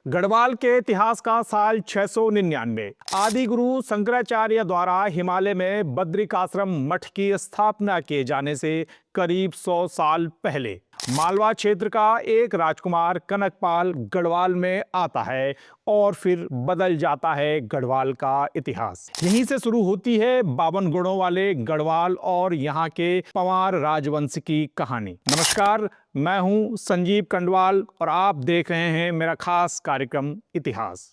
गढ़वाल के इतिहास का साल 699। आदि गुरु शंकराचार्य द्वारा हिमालय में बद्रिकाश्रम मठ की स्थापना किए जाने से करीब 100 साल पहले मालवा क्षेत्र का एक राजकुमार कनकपाल गढ़वाल में आता है और फिर बदल जाता है गढ़वाल का इतिहास। यहीं से शुरू होती है 52 गुणों वाले गढ़वाल और यहाँ के पंवार राजवंश की कहानी। नमस्कार, मैं हूं संजीव कंडवाल और आप देख रहे हैं मेरा खास कार्यक्रम इतिहास।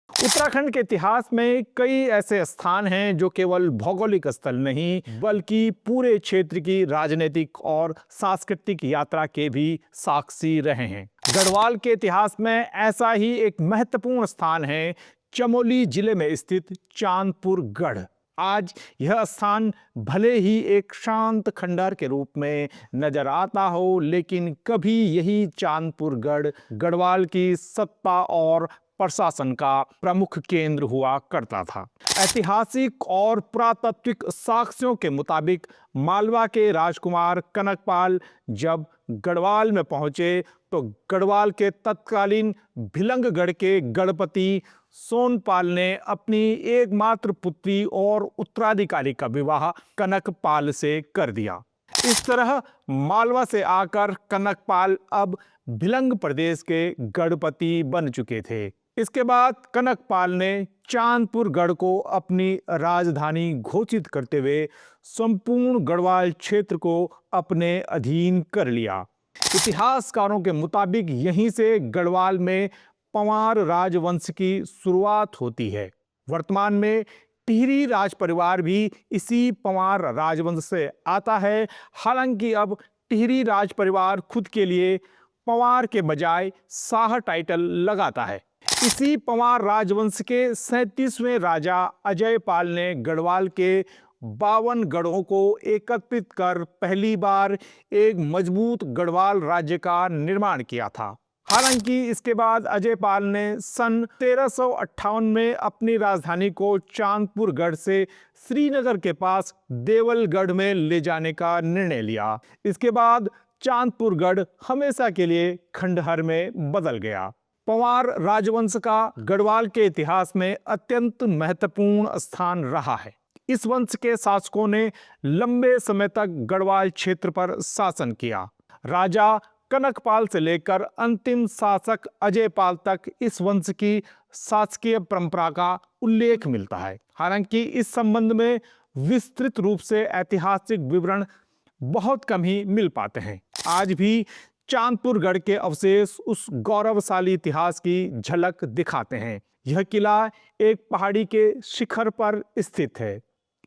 उत्तराखंड के इतिहास में कई ऐसे स्थान हैं जो केवल भौगोलिक स्थल नहीं बल्कि पूरे क्षेत्र की राजनीतिक और सांस्कृतिक यात्रा के भी साक्षी रहे हैं। गढ़वाल के इतिहास में ऐसा ही एक महत्वपूर्ण स्थान है चमोली जिले में स्थित चांदपुर गढ़। आज यह स्थान भले ही एक शांत खंडहर के रूप में नजर आता हो, लेकिन कभी यही चांदपुर गढ़ गढ़वाल की सत्ता और प्रशासन का प्रमुख केंद्र हुआ करता था। ऐतिहासिक और पुरातात्विक साक्ष्यों के मुताबिक मालवा के राजकुमार कनकपाल जब गढ़वाल में पहुंचे तो गढ़वाल के तत्कालीन भिलंगगढ़ के गढ़पति सोनपाल ने अपनी एकमात्र पुत्री और उत्तराधिकारी का विवाह कनकपाल से कर दिया। इस तरह मालवा से आकर कनकपाल अब भिलंग प्रदेश के गढ़पति बन चुके थे। इसके बाद कनकपाल ने चांदपुर गढ़ को अपनी राजधानी घोषित करते हुए संपूर्ण गढ़वाल क्षेत्र को अपने अधीन कर लिया। इतिहासकारों के मुताबिक यहीं से गढ़वाल में पंवार राजवंश की शुरुआत होती है। वर्तमान में टिहरी राज परिवार भी इसी पंवार राजवंश से आता है। हालांकि अब टिहरी राज परिवार खुद के लिए पंवार के बजाय शाह टाइटल लगाता है। इसी पंवार राजवंश के 37वें राजा अजयपाल ने गढ़वाल के 52 गढ़ों को एकत्रित कर पहली बार एक मजबूत गढ़वाल राज्य का निर्माण किया था। हालांकि इसके बाद अजयपाल ने सन 1358 में अपनी राजधानी को चांदपुर गढ़ से श्रीनगर के पास देवलगढ़ में ले जाने का निर्णय लिया। इसके बाद चांदपुर गढ़ हमेशा के लिए खंडहर में बदल गया। पंवार राजवंश का गढ़वाल के इतिहास में अत्यंत महत्वपूर्ण स्थान रहा है। इस वंश के शासकों ने लंबे समय तक गढ़वाल क्षेत्र पर शासन किया। राजा कनकपाल से लेकर अंतिम शासक अजयपाल तक इस वंश की शासकीय परंपरा का उल्लेख मिलता है। हालांकि इस संबंध में विस्तृत रूप से ऐतिहासिक विवरण बहुत कम ही मिल पाते हैं। आज भी चांदपुर गढ़ के अवशेष उस गौरवशाली इतिहास की झलक दिखाते हैं। यह किला एक पहाड़ी के शिखर पर स्थित है।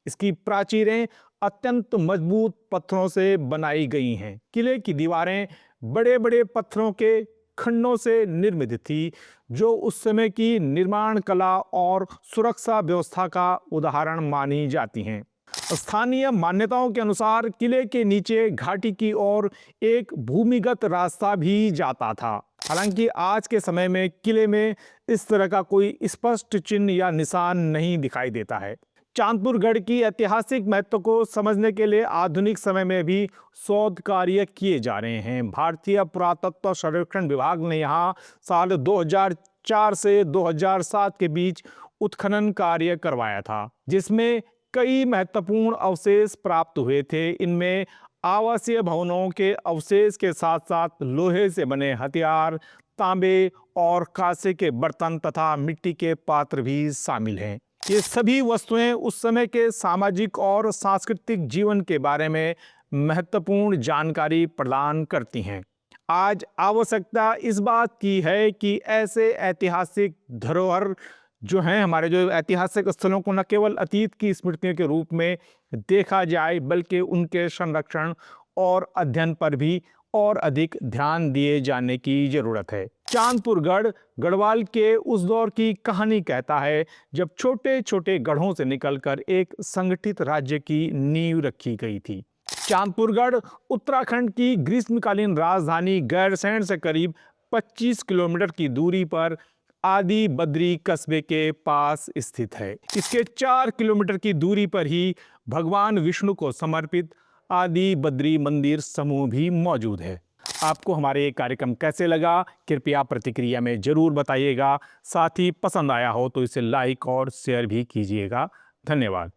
इसकी प्राचीरें अत्यंत मजबूत पत्थरों से बनाई गई हैं। किले की दीवारें बड़े बड़े पत्थरों के खंडों से निर्मित थी, जो उस समय की निर्माण कला और सुरक्षा व्यवस्था का उदाहरण मानी जाती हैं। स्थानीय मान्यताओं के अनुसार किले के नीचे घाटी की ओर एक भूमिगत रास्ता भी जाता था। हालांकि आज के समय में किले में इस तरह का कोई स्पष्ट चिन्ह या निशान नहीं दिखाई देता है। चांदपुर गढ़ की ऐतिहासिक महत्व को समझने के लिए आधुनिक समय में भी शोध कार्य किए जा रहे हैं। भारतीय पुरातत्व सर्वेक्षण विभाग ने यहाँ साल 2004 से 2007 के बीच उत्खनन कार्य करवाया था, जिसमें कई महत्वपूर्ण अवशेष प्राप्त हुए थे। इनमें आवासीय भवनों के अवशेष के साथ साथ लोहे से बने हथियार, तांबे और कांसे के बर्तन तथा मिट्टी के पात्र भी शामिल हैं। ये सभी वस्तुएं उस समय के सामाजिक और सांस्कृतिक जीवन के बारे में महत्वपूर्ण जानकारी प्रदान करती हैं। आज आवश्यकता इस बात की है कि ऐसे ऐतिहासिक धरोहर जो हैं, हमारे जो ऐतिहासिक स्थलों को न केवल अतीत की स्मृतियों के रूप में देखा जाए बल्कि उनके संरक्षण और अध्ययन पर भी और अधिक ध्यान दिए जाने की जरूरत है। चांदपुर गढ़ गढ़वाल के उस दौर की कहानी कहता है जब छोटे छोटे गढ़ों से निकलकर एक संगठित राज्य की नींव रखी गई थी। चांदपुर गढ़ उत्तराखंड की ग्रीष्मकालीन राजधानी गैरसैंण से करीब 25 किलोमीटर की दूरी पर आदि बद्री कस्बे के पास स्थित है। इसके 4 किलोमीटर की दूरी पर ही भगवान विष्णु को समर्पित आदि बद्री मंदिर समूह भी मौजूद है। आपको हमारे ये कार्यक्रम कैसे लगा, कृपया प्रतिक्रिया में जरूर बताइएगा। साथ ही पसंद आया हो तो इसे लाइक और शेयर भी कीजिएगा। धन्यवाद।